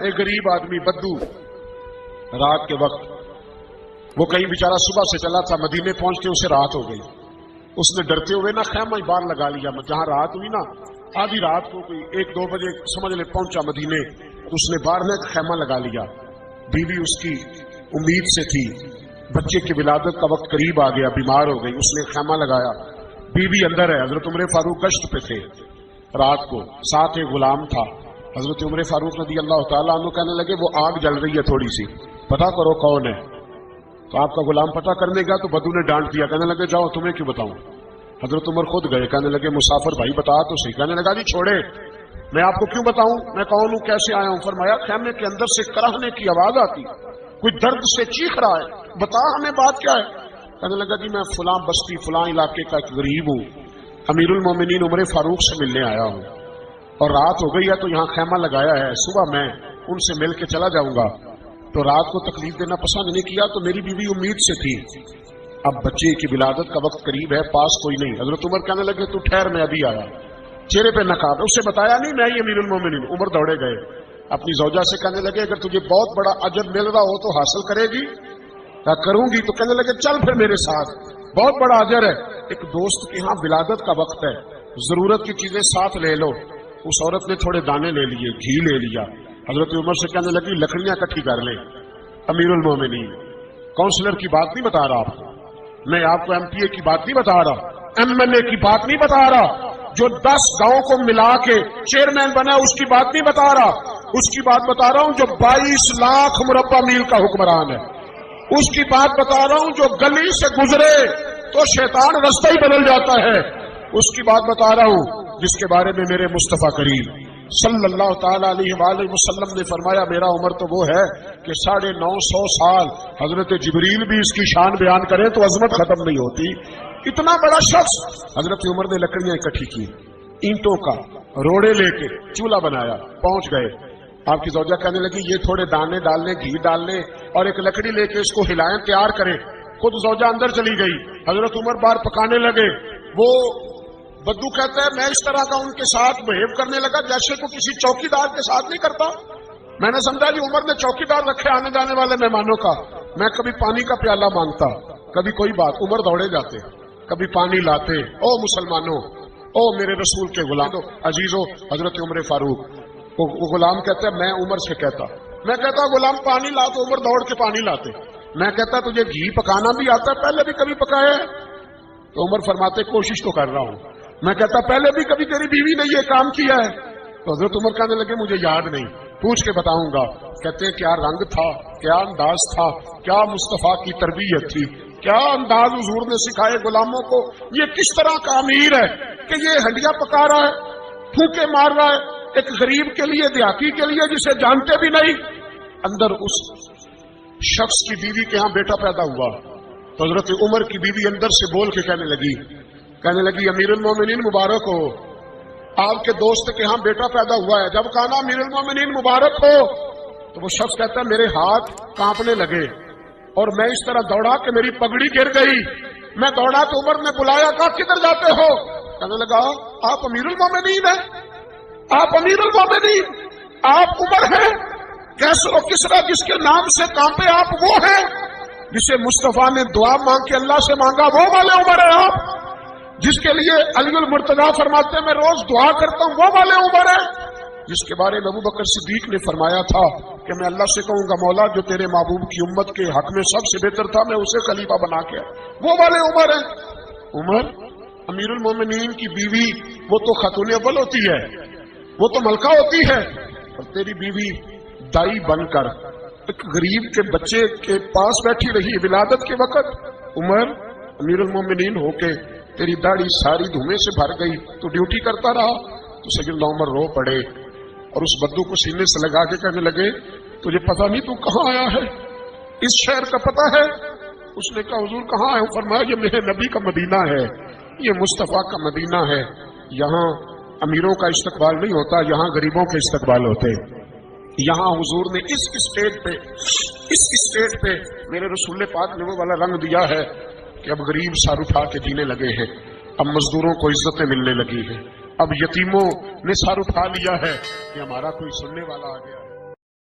ایک غریب آدمی بدو رات کے وقت وہ کہیں بیچارہ صبح سے چلا تھا، مدینے پہنچتے اسے رات ہو گئی. اس نے ڈرتے ہوئے نا خیمہ ہی باہر لگا لیا. جہاں رات ہوئی نا آدھی رات کو کوئی 1-2 بجے سمجھ لے پہنچا مدینے، تو اس نے باہر میں خیمہ لگا لیا. بیوی اس کی امید سے تھی، بچے کی ولادت کا وقت قریب آ گیا، بیمار ہو گئی. اس نے خیمہ لگایا، بیوی اندر ہے. حضرت عمر فاروق گشت پہ تھے رات کو، ساتھ ایک غلام تھا. حضرت عمر فاروق رضی اللہ تعالیٰ عنہ کہنے لگے وہ آگ جل رہی ہے تھوڑی سی، پتہ کرو کون ہے. تو آپ کا غلام پتہ کرنے گیا تو بدو نے ڈانٹ دیا، کہنے لگے جاؤ تمہیں کیوں بتاؤں. حضرت عمر خود گئے، کہنے لگے مسافر بھائی بتا تو صحیح. کہنے لگا جی چھوڑے، میں آپ کو کیوں بتاؤں میں کون ہوں کیسے آیا ہوں. فرمایا خیمے کے اندر سے کراہنے کی آواز آتی، کوئی درد سے چیخ رہا ہے، بتا ہمیں بات کیا ہے. کہنے لگا جی میں فلاں بستی فلاں علاقے کا ایک غریب ہوں، امیر المومنین عمر فاروق سے ملنے آیا ہوں، اور رات ہو گئی ہے تو یہاں خیمہ لگایا ہے، صبح میں ان سے مل کے چلا جاؤں گا. تو رات کو تکلیف دینا پسند نہیں کیا، تو میری بیوی امید سے تھی. اب بچے کی ولادت کا وقت قریب ہے، پاس کوئی نہیں. حضرت عمر کہنے لگے تو ٹھہر میں ابھی آیا. چہرے پہ نقاب، اسے بتایا نہیں میں ہی امیر المومنین. عمر دوڑے گئے، اپنی زوجہ سے کہنے لگے اگر تجھے بہت بڑا اجر مل رہا ہو تو حاصل کرے گی. کروں گی. تو کہنے لگے چل پھر میرے ساتھ، بہت بڑا اجر ہے. ایک دوست کے ہاں ولادت کا وقت ہے، ضرورت کی چیزیں ساتھ لے لو. اس عورت نے تھوڑے دانے لے لیے، گھی لے لیا. حضرت عمر سے کہنے لگی لکڑیاں اکٹھی کر لیں. امیر المومنین کونسلر کی بات نہیں بتا رہا آپ کو، میں آپ کو ایم پی اے کی بات نہیں بتا رہا، ایم ایل اے کی بات نہیں بتا رہا، جو 10 گاؤں کو ملا کے چیئرمین بنا اس کی بات نہیں بتا رہا. اس کی بات بتا رہا ہوں جو 22 لاکھ مربع میل کا حکمران ہے. اس کی بات بتا رہا ہوں جو گلی سے گزرے تو شیطان رستہ ہی بدل جاتا ہے. اس کی بات بتا رہا ہوں جس کے بارے میں میرے مصطفیٰ کریم صلی اللہ تعالی علیہ وآلہ وسلم نے فرمایا میرا عمر تو وہ ہے کہ 950 سال حضرت جبریل بھی اس کی شان بیان کریں تو عظمت ختم نہیں ہوتی. اتنا بڑا شخص. حضرت عمر نے لکڑیاں اکٹھی کی، اینٹوں کا روڑے لے کے چولہا بنایا، پہنچ گئے. آپ کی زوجہ کہنے لگی یہ تھوڑے دانے ڈالنے، گھی ڈالنے اور ایک لکڑی لے کے اس کو ہلائیں، تیار کریں. خود زوجہ اندر چلی گئی. حضرت عمر باہر پکانے لگے. وہ بدو کہتا ہے میں اس طرح کا ان کے ساتھ بہیو کرنے لگا جیسے کو کسی چوکی دار کے ساتھ نہیں کرتا. میں نے سمجھا جی عمر نے چوکی دار رکھے آنے جانے والے مہمانوں کا. میں کبھی پانی کا پیالہ مانگتا، کبھی کوئی بات. عمر دوڑے جاتے، کبھی پانی لاتے. او مسلمانوں، او میرے رسول کے غلام عزیزو. حضرت عمر فاروق وہ غلام کہتا ہے میں عمر سے کہتا، میں کہتا غلام پانی لا تو عمر دوڑ کے پانی لاتے. میں کہتا تجھے گھی پکانا بھی آتا ہے، پہلے بھی کبھی پکایا ہے؟ تو عمر فرماتے کوشش تو کر رہا ہوں. میں کہتا پہلے بھی کبھی تیری بیوی نے یہ کام کیا ہے؟ تو حضرت عمر کہنے لگے مجھے یاد نہیں، پوچھ کے بتاؤں گا. کہتے ہیں کیا رنگ تھا، کیا انداز تھا، کیا مصطفیٰ کی تربیت تھی، کیا انداز حضور نے سکھائے غلاموں کو. یہ کس طرح کا امیر ہے کہ یہ ہنڈیاں پکا رہا ہے، پھونکے مار رہا ہے ایک غریب کے لیے، دیہاتی کے لیے جسے جانتے بھی نہیں. اندر اس شخص کی بیوی کے ہاں بیٹا پیدا ہوا تو حضرت عمر کی بیوی اندر سے بول کے کہنے لگی امیر المومنین مبارک ہو، آپ کے دوست کے ہاں بیٹا پیدا ہوا ہے. جب کہا نا امیر المومنین مبارک ہو تو وہ شخص کہتا ہے میرے ہاتھ کانپنے لگے اور میں اس طرح دوڑا کہ میری پگڑی گر گئی. میں دوڑا تو عمر نے بلایا، کہا کدھر جاتے ہو؟ کہنے لگا آپ امیر المومنین ہیں، آپ امیر المومنین، آپ عمر ہیں. کیسے و کس طرح جس کے نام سے کانپے آپ وہ ہیں جسے مصطفیٰ نے دعا مانگ کے اللہ سے مانگا، وہ والے عمر ہیں آپ. جس کے لیے علی المرتضیٰ فرماتے ہیں میں روز دعا کرتا ہوں، وہ والے عمر ہیں. جس کے بارے میں ابوبکر صدیق نے فرمایا تھا کہ میں اللہ سے کہوں گا مولا جو تیرے محبوب کی امت کے حق میں سب سے بہتر تھا میں اسے خلیفہ بنا کے، وہ والے عمر ہیں. عمر امیر المومنین کی بیوی وہ تو خاتون اول ہوتی ہے، وہ تو ملکہ ہوتی ہے، اور تیری بیوی دائی بن کر ایک غریب کے بچے کے پاس بیٹھی رہی ولادت کے وقت. عمر امیر المومنین ہو کے تیری داڑھی ساری دھومے سے بھر گئی، تو ڈیوٹی کرتا رہا. تو سیدنا عمر رو پڑے اور اس بدو کو سینے سے لگا کے کہنے لگے تجھے پتہ نہیں تو کہاں آیا ہے؟ اس شہر کا پتہ ہے؟ اس نے کہا حضور کہاں ہے؟ فرمایا یہ میرے نبی کا مدینہ ہے، یہ مصطفیٰ کا مدینہ ہے. یہاں امیروں کا استقبال نہیں ہوتا، یہاں غریبوں کے استقبال ہوتے. یہاں حضور نے اس اسٹیٹ پہ میرے رسول پاک نے وہ والا رنگ دیا ہے کہ اب غریب سر اٹھا کے جینے لگے ہیں، اب مزدوروں کو عزتیں ملنے لگی ہیں، اب یتیموں نے سر اٹھا لیا ہے کہ ہمارا کوئی سننے والا آ گیا ہے.